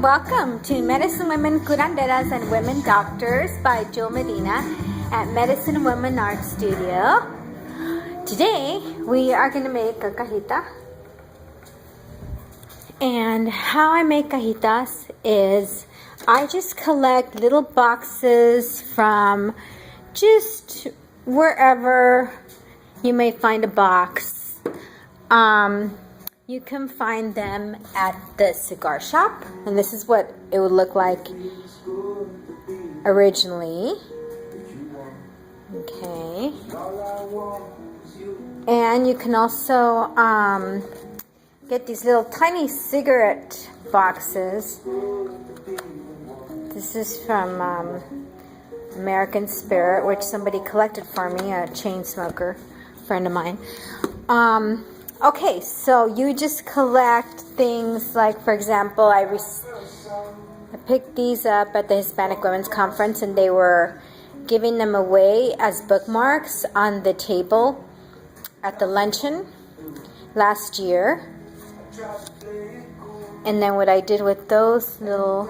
Welcome to Medicine Women Curanderas and Women Doctors by Joe Medina at Medicine Women Art Studio. Today we are going to make a cajita. And how I make cajitas is I just collect little boxes from just wherever you may find a box. You can find them at the cigar shop, and this is what it would look like originally. Okay. And you can also get these little tiny cigarette boxes. This is from American Spirit, which somebody collected for me, a chain smoker friend of mine. Okay, so you just collect things like, for example, I picked these up at the Hispanic Women's Conference, and they were giving them away as bookmarks on the table at the luncheon last year. And then what I did with those little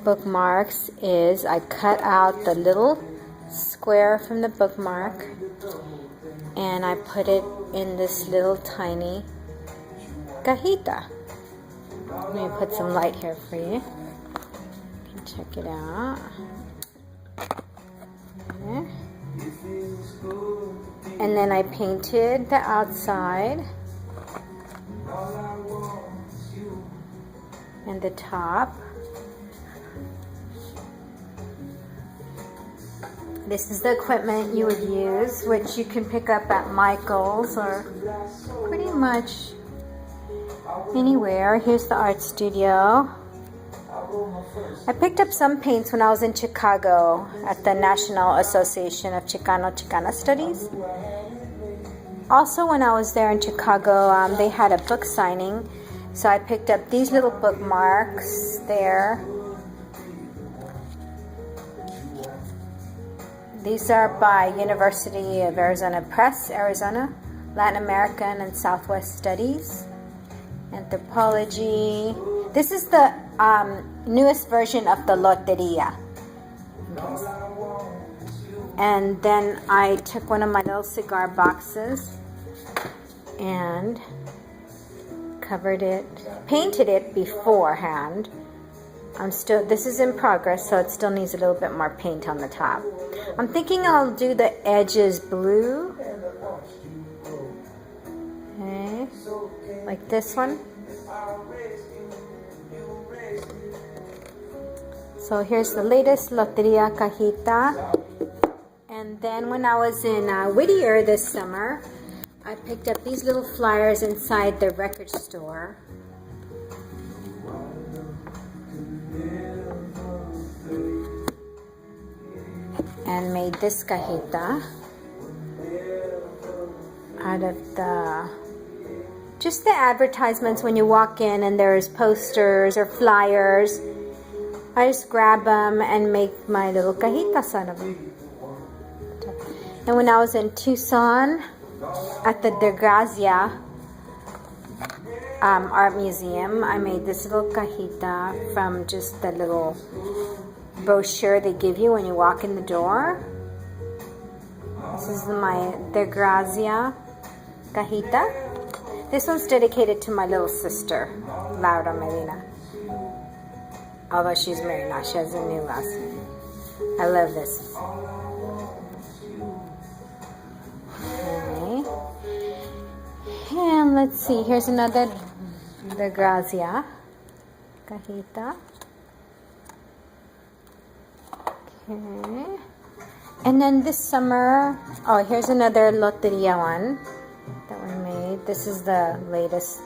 bookmarks is I cut out the little square from the bookmark and I put it in this little tiny cajita. Let me put some light here for you. You can check it out. There. And then I painted the outside and the top. This is the equipment you would use, which you can pick up at Michael's or pretty much anywhere. Here's the art studio. I picked up some paints when I was in Chicago at the National Association of Chicano-Chicana Studies. Also, when I was there in Chicago, they had a book signing, so I picked up these little bookmarks there. These are by University of Arizona Press, Arizona, Latin American and Southwest Studies, Anthropology. This is the newest version of the Loteria. And then I took one of my little cigar boxes and covered it, painted it beforehand. This is in progress, so it still needs a little bit more paint on the top. I'm thinking I'll do the edges blue. Okay, like this one. So here's the latest Loteria Cajita. And then when I was in Whittier this summer, I picked up these little flyers inside the record store. And made this cajita out of just the advertisements when you walk in and there's posters or flyers. I just grab them and make my little cajitas out of them. And when I was in Tucson at the De Grazia Art Museum, I made this little cajita from just the little brochure they give you when you walk in the door. This is my De Grazia cajita. This one's dedicated to my little sister, Laura Medina. Although she's married now, she has a new last name. I love this. Okay. And let's see, here's another De Grazia cajita. Okay. And then this summer, here's another Loteria one that we made. This is the latest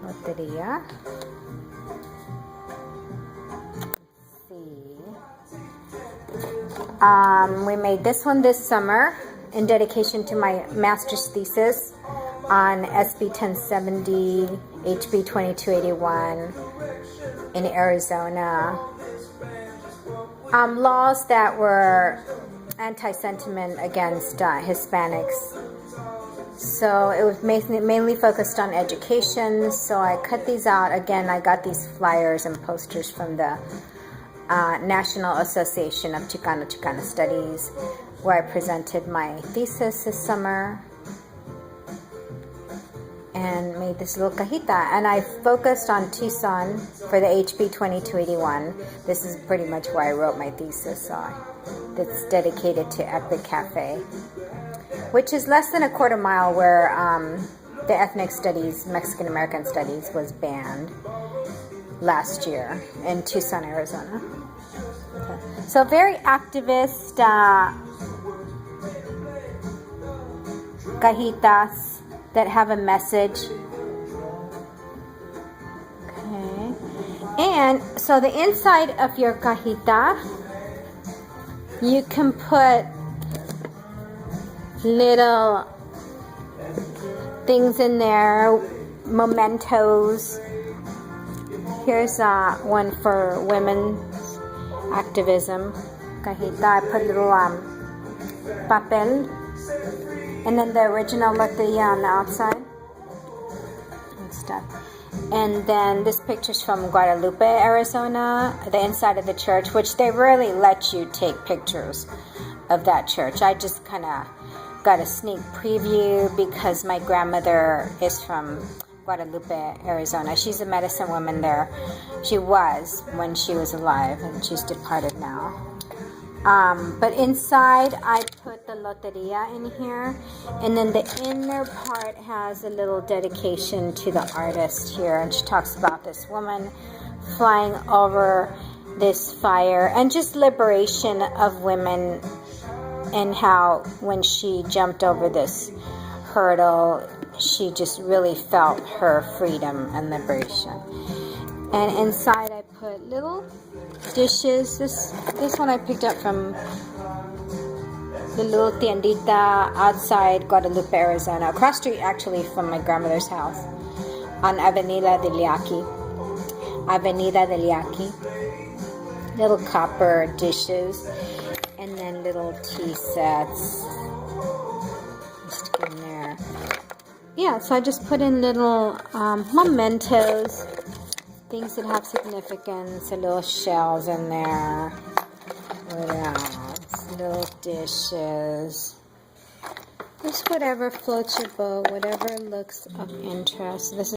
Loteria. Let's see. We made this one this summer in dedication to my master's thesis on SB 1070, HB 2281 in Arizona. Laws that were anti-sentiment against Hispanics. So it was mainly focused on education. So I cut these out. Again, I got these flyers and posters from the National Association of Chicano Studies, where I presented my thesis this summer and made this little cajita. And I focused on Tucson for the HB 2281. This is pretty much where I wrote my thesis. That's dedicated to Epic Cafe, which is less than a quarter mile where the ethnic studies, Mexican American studies, was banned last year in Tucson, Arizona. Okay. So very activist cajitas that have a message. Okay. And so the inside of your cajita, you can put little things in there, mementos. Here's one for women's activism, cajita. I put little papel, and then the original loteria on the outside and stuff. And then this picture's from Guadalupe, Arizona, the inside of the church, which they rarely let you take pictures of that church. I just kind of got a sneak preview because my grandmother is from Guadalupe, Arizona. She's a medicine woman there. She was when she was alive, and she's departed now. But inside I put the loteria in here, and then the inner part has a little dedication to the artist here, and she talks about this woman flying over this fire and just liberation of women, and how when she jumped over this hurdle, she just really felt her freedom and liberation. And inside I put little dishes. This one I picked up from the little tiendita outside Guadalupe, Arizona, across street actually from my grandmother's house on Avenida del Yaqui. Little copper dishes, and then little tea sets just in there. Yeah, so I just put in little mementos, things that have significance, little shells in there. What else? Little dishes. Just whatever floats your boat, whatever looks of interest. This is